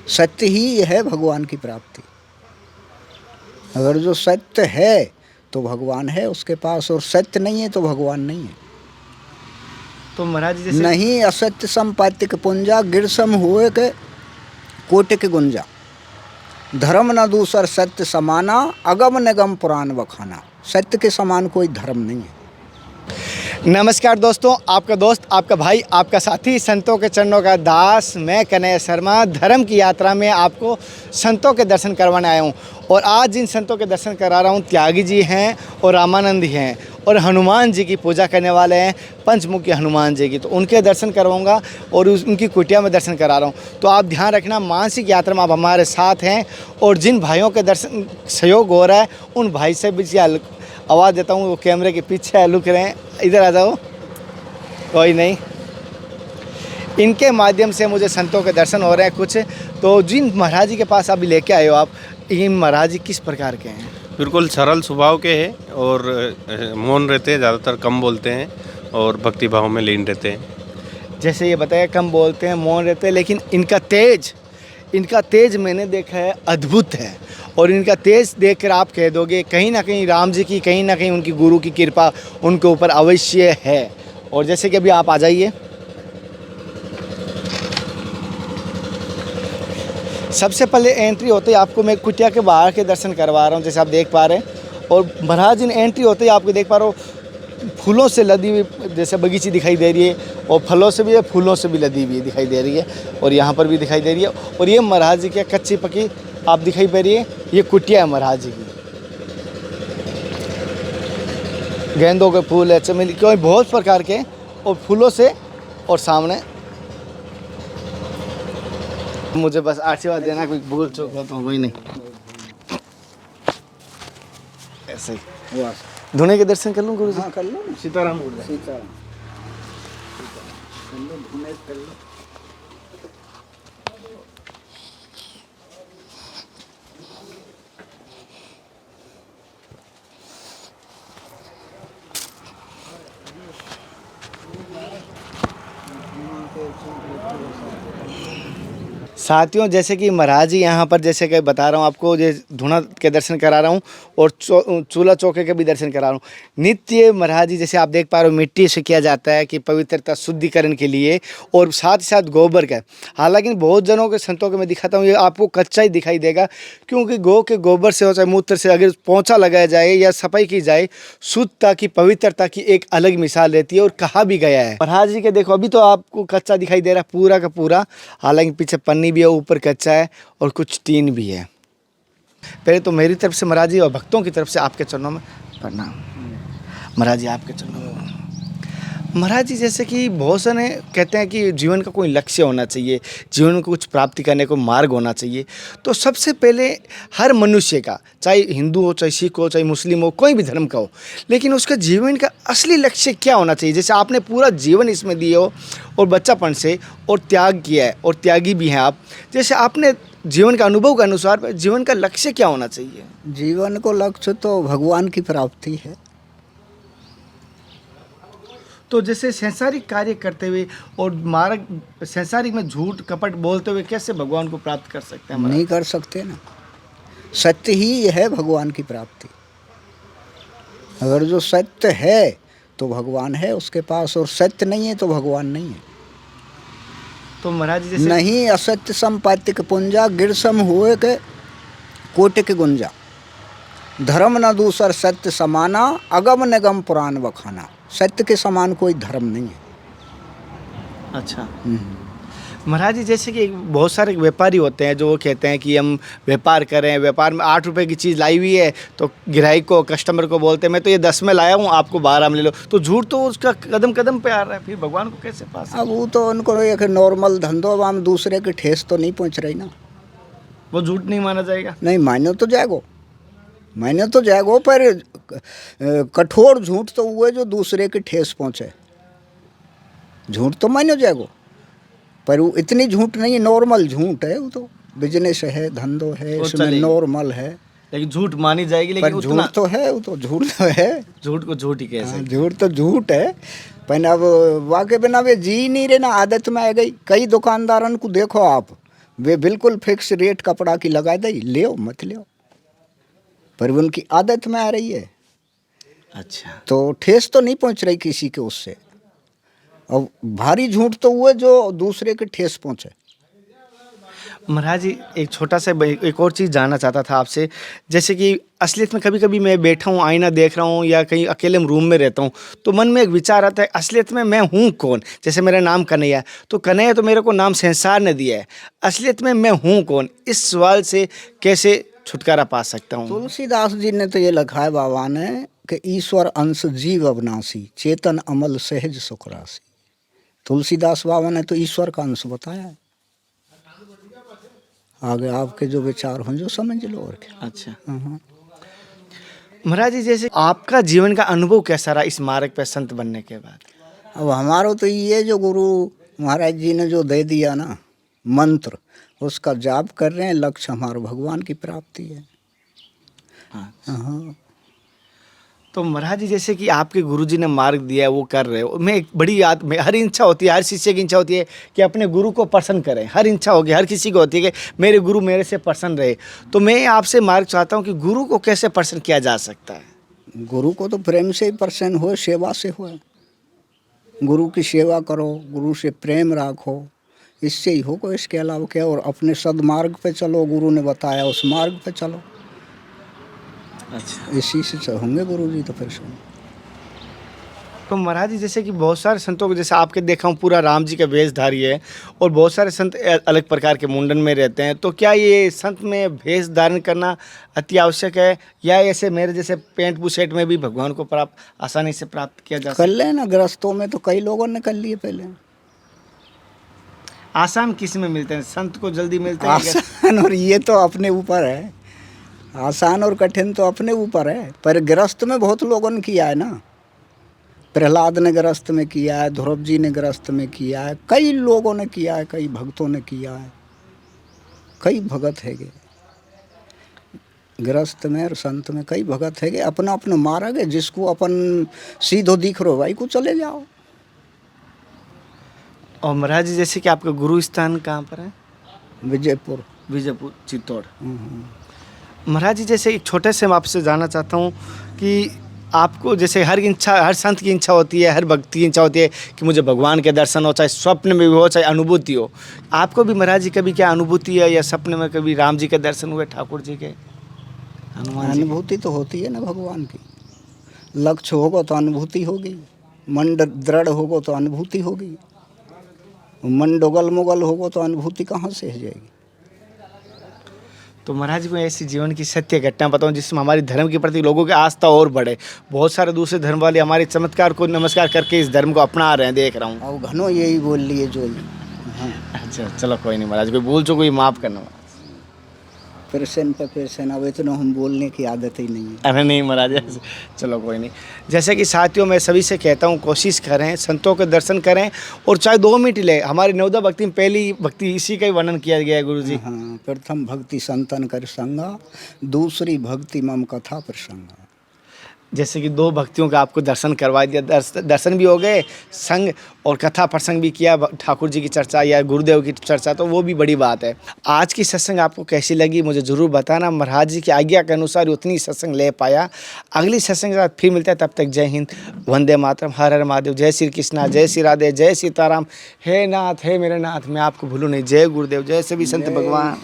सत्य ही है भगवान की प्राप्ति। अगर जो सत्य है तो भगवान है उसके पास, और सत्य नहीं है तो भगवान नहीं है। तो महाराज जी जैसे नहीं असत्य संपातिक पुंजा, गिरसम हुए के कोटिक गुंजा। धर्म न दूसर सत्य समाना, अगम निगम पुराण बखाना। सत्य के समान कोई धर्म नहीं है। नमस्कार दोस्तों, आपका दोस्त, आपका भाई, आपका साथी, संतों के चरणों का दास, मैं कन्हैया शर्मा धर्म की यात्रा में आपको संतों के दर्शन करवाने आया हूँ। और आज जिन संतों के दर्शन करा रहा हूँ, त्यागी जी हैं और रामानंद जी हैं, और हनुमान जी की पूजा करने वाले हैं, पंचमुखी हनुमान जी की। तो उनके दर्शन करवाऊँगा और उनकी कुटिया में दर्शन करा रहा हूँ। तो आप ध्यान रखना, मानसिक यात्रा में आप हमारे साथ हैं। और जिन भाइयों के दर्शन सहयोग हो रहा है, उन भाई से भी आवाज़ देता हूँ, वो कैमरे के पीछे लुक रहे हैं, इधर आ जाओ। कोई नहीं, इनके माध्यम से मुझे संतों के दर्शन हो रहे हैं कुछ। तो जिन महाराज जी के पास अभी लेके आए हो आप, ये महाराज जी किस प्रकार के हैं? बिल्कुल सरल स्वभाव के हैं और मौन रहते हैं, ज़्यादातर कम बोलते हैं और भक्ति भाव में लीन रहते हैं। जैसे ये बताया, कम बोलते हैं, मौन रहते हैं, लेकिन इनका तेज मैंने देखा है, अद्भुत है। और इनका तेज देखकर आप कह दोगे कहीं ना कहीं राम जी की, कहीं ना कहीं उनकी गुरु की कृपा उनके ऊपर अवश्य है। और जैसे कि अभी आप आ जाइए, सबसे पहले एंट्री होते ही आपको मैं कुटिया के बाहर के दर्शन करवा रहा हूँ, जैसे आप देख पा रहे हैं। और महाराज जी एंट्री होते ही आपको देख पा रहे हो, फूलों से लदी हुई जैसे बगीची दिखाई दे रही है, और फलों से भी है, फूलों से भी लदी हुई दिखाई दे रही है, और यहाँ पर भी दिखाई दे रही है। और ये महाराज जी की कच्ची पक्की आप दिखाई पा रही है, ये कुटिया है महाराज जी की। गेंदों के फूल है, चमेली के, बहुत प्रकार के, और फूलों से। और सामने मुझे बस आशीर्वाद देना, कोई भूल चूक हो तो वही नहीं, ऐसे ही धुने के दर्शन कर लूँ गुरु जी? हाँ कर लो, सीताराम। सीताराम कर लो, धुने कर लो। साथियों, जैसे कि महाराज जी यहाँ पर, जैसे कि बता रहा हूँ आपको, ये धुना के दर्शन करा रहा हूँ और चूल्हा चौके के भी दर्शन करा रहा हूँ। नित्य महाराज जी जैसे आप देख पा रहे हो, मिट्टी से किया जाता है कि पवित्रता शुद्धिकरण के लिए, और साथ ही साथ गोबर का। हालांकि बहुत जनों के संतों के मैं दिखाता हूँ, ये आपको कच्चा ही दिखाई देगा, क्योंकि गौ के गोबर से हो चाहे मूत्र से अगर पोंछा लगाया जाए या सफाई की जाए, शुद्धता की, पवित्रता की एक अलग मिसाल रहती है। और कहा भी गया है महाराज जी के, देखो अभी तो आपको कच्चा दिखाई दे रहा है पूरा का पूरा, हालांकि पीछे पन्नी भी है, ऊपर कच्चा है, और कुछ टीन भी है। पहले तो मेरी तरफ से महाराज जी और भक्तों की तरफ से आपके चरणों में प्रणाम। महाराज जी आपके चरणों में। महाराज जी जैसे कि बहुत सारे कहते हैं कि जीवन का कोई लक्ष्य होना चाहिए, जीवन में कुछ प्राप्ति करने को मार्ग होना चाहिए। तो सबसे पहले हर मनुष्य का, चाहे हिंदू हो, चाहे सिख हो, चाहे मुस्लिम हो, कोई भी धर्म का हो, लेकिन उसका जीवन का असली लक्ष्य क्या होना चाहिए? जैसे आपने पूरा जीवन इसमें दिए हो और बच्चापन से, और त्याग किया है, और त्यागी भी हैं आप, जैसे आपने जीवन का अनुभव के अनुसार जीवन का लक्ष्य क्या होना चाहिए? जीवन को लक्ष्य तो भगवान की प्राप्ति है। तो जैसे सांसारिक कार्य करते हुए और मार्ग सांसारिक में झूठ कपट बोलते हुए कैसे भगवान को प्राप्त कर सकते हैं? नहीं कर सकते ना। सत्य ही है भगवान की प्राप्ति। अगर जो सत्य है तो भगवान है उसके पास, और सत्य नहीं है तो भगवान नहीं है। तो महाराज जी जैसे नहीं असत्य संपातिक पुंजा, गिरसम हुए के कोटिक गुंजा। धर्म न दूसर सत्य समाना, अगम निगम पुराण बखाना। सत्य के समान कोई धर्म नहीं है। अच्छा महाराज जी, जैसे कि बहुत सारे व्यापारी होते हैं जो वो कहते हैं कि हम व्यापार करें, व्यापार में 8 रुपए की चीज़ लाई हुई है तो ग्राहक को, कस्टमर को बोलते हैं मैं तो ये 10 में लाया हूँ, आपको 12 में ले लो। तो झूठ तो उसका कदम कदम पे आ रहा है, फिर भगवान को कैसे पास? अब वो तो उनको एक नॉर्मल धंधो, अब हम दूसरे के ठेस तो नहीं पहुँच रही ना। वो झूठ नहीं माना जाएगा? नहीं मानो तो जाएगो, मानो तो जाएगो, पर कठोर झूठ तो वो है जो दूसरे के ठेस पहुँचे। झूठ तो मानो जाएगो, पर वो इतनी झूठ नहीं है, नॉर्मल झूठ है। वो तो बिजनेस है, धंधो है, इसमें नॉर्मल है। लेकिन झूठ मानी जाएगी, लेकिन झूठ तो है, वो तो झूठ तो है। झूठ को झूठ ही कैसे? झूठ तो झूठ है, पर अब वाकई बिना वे जी नहीं रहे ना, आदत में आ गई। कई दुकानदारन को देखो आप, वे बिल्कुल फिक्स रेट कपड़ा की लगा दे, ले मत ले, पर उनकी आदत में आ रही है अच्छा। तो ठेस तो नहीं पहुंच रही किसी के उससे। और भारी झूठ तो हुए जो दूसरे के ठेस पहुंचे। महाराज जी एक छोटा सा एक और चीज़ जानना चाहता था आपसे, जैसे कि असलियत में कभी कभी मैं बैठा हूँ, आईना देख रहा हूँ या कहीं अकेले रूम में रहता हूँ, तो मन में एक विचार आता है असलियत में मैं हूँ कौन। जैसे मेरा नाम कन्हैया है, तो कन्हैया तो मेरे को नाम संसार ने दिया है, असलियत में मैं हूँ कौन, इस सवाल से कैसे छुटकारा पा सकता हूँ। तुलसीदास जी ने तो ये लिखा है बाबा ने कि ईश्वर अंश जीव अविनाशी, चेतन अमल सहज सुख राशि। तुलसीदास बाबा ने तो ईश्वर का अंश बताया है। आगे आपके जो विचार हों जो समझ लो और क्या। अच्छा हाँ। महाराज जी, जैसे आपका जीवन का अनुभव कैसा रहा इस मार्ग पे संत बनने के बाद? अब हमारा तो ये जो गुरु महाराज जी ने जो दे दिया ना मंत्र, उसका जाप कर रहे हैं, लक्ष्य हमारा भगवान की प्राप्ति है। हाँ। तो महाराज जी जैसे कि आपके गुरुजी ने मार्ग दिया है वो कर रहे हो, मैं एक बड़ी याद में हर इच्छा होती है, हर शिष्य की इच्छा होती है कि अपने गुरु को प्रसन्न करें, हर इच्छा होगी, हर किसी को होती है कि मेरे गुरु मेरे से प्रसन्न रहे। तो मैं आपसे मार्ग चाहता हूँ कि गुरु को कैसे प्रसन्न किया जा सकता है? गुरु को तो प्रेम से ही प्रसन्न हो, सेवा से हो। गुरु की सेवा करो, गुरु से प्रेम राखो, इससे ही होगा। इसके अलावा क्या। और अपने सदमार्ग पे चलो, गुरु ने बताया उस मार्ग पे चलो। अच्छा। इसी से होंगे गुरु जी तो फिर से। तो महाराज जी जैसे कि बहुत सारे संतों को, जैसे आपके देखा हूँ पूरा राम जी का वेशधारी है, और बहुत सारे संत अलग प्रकार के मुंडन में रहते हैं, तो क्या ये संत में वेश धारण करना अति आवश्यक है, या ऐसे मेरे जैसे पेंट बुशर्ट में भी भगवान को प्राप्त आसानी से प्राप्त किया जा कर सकता है? ले ना, गृहस्थों में तो कई लोगों ने कर लिए पहले। आसान किस में मिलते हैं, संत को जल्दी मिलते हैं? आसान और ये तो अपने ऊपर है, आसान और कठिन तो अपने ऊपर है। पर गृहस्थ में बहुत लोगों ने किया है ना। प्रहलाद ने गृहस्थ में किया है, ध्रुव जी ने गृहस्थ में किया है, कई लोगों ने किया है, कई भक्तों ने किया है, कई भगत है गे गृहस्थ में और संत में। कई भगत है गे, अपना अपना मार्ग है, जिसको अपन सीधो दिख रो भाई को चले जाओ। और महाराज जी जैसे कि आपका गुरु स्थान कहाँ पर है? विजयपुर। विजयपुर, चित्तौड़। महाराज जी जैसे एक छोटे से मैं आपसे जानना चाहता हूँ कि आपको जैसे हर संत की इच्छा होती है, हर भक्त की इच्छा होती है कि मुझे भगवान के दर्शन हो, चाहे स्वप्न में भी हो, चाहे अनुभूति हो। आपको भी महाराज जी कभी क्या अनुभूति है, या सपने में कभी राम जी के दर्शन हुए, ठाकुर जी के, हनुमान जी? अनुभूति तो होती है ना भगवान की। लक्ष्य होगा तो अनुभूति होगी, मन दृढ़ होगा तो अनुभूति होगी, मन डोगल मोगल होगा तो अनुभूति कहाँ से हो जाएगी। तो महाराज जी मैं ऐसी जीवन की सत्य घटना बताऊं जिसमें हमारी धर्म के प्रति लोगों की आस्था और बढ़े। बहुत सारे दूसरे धर्म वाले हमारे चमत्कार को नमस्कार करके इस धर्म को अपना रहे हैं, देख रहा हूँ। अब घनो यही बोल लिए जो। हाँ। अच्छा चलो कोई नहीं महाराज, कोई भूल चूक हुई माफ़ करना। पेशेंट पे पेशेंट, अब इतना हम बोलने की आदत ही नहीं है। अरे नहीं महाराज, चलो कोई नहीं। जैसे कि साथियों मैं सभी से कहता हूँ कोशिश करें, संतों के दर्शन करें, और चाहे 2 मिनट ले। हमारी 9 भक्ति में पहली भक्ति इसी का ही वर्णन किया गया है गुरु जी। हाँ, प्रथम भक्ति संतन कर संगा, दूसरी भक्ति मम कथा प्रसंगा। जैसे कि 2 भक्तियों का आपको दर्शन करवा दिया, दर्शन भी हो गए, संग और कथा प्रसंग भी किया, ठाकुर जी की चर्चा या गुरुदेव की चर्चा, तो वो भी बड़ी बात है। आज की सत्संग आपको कैसी लगी मुझे ज़रूर बताना। महाराज जी की आज्ञा के अनुसार उतनी सत्संग ले पाया। अगली सत्संग के साथ फिर मिलता है, तब तक जय हिंद, वंदे मातरम, हर हर महादेव, जय श्री कृष्णा, जय श्री राधे, जय सीताराम। हे नाथ, हे मेरे नाथ, मैं आपको भूलूँ नहीं। जय गुरुदेव, जय सभी संत भगवान।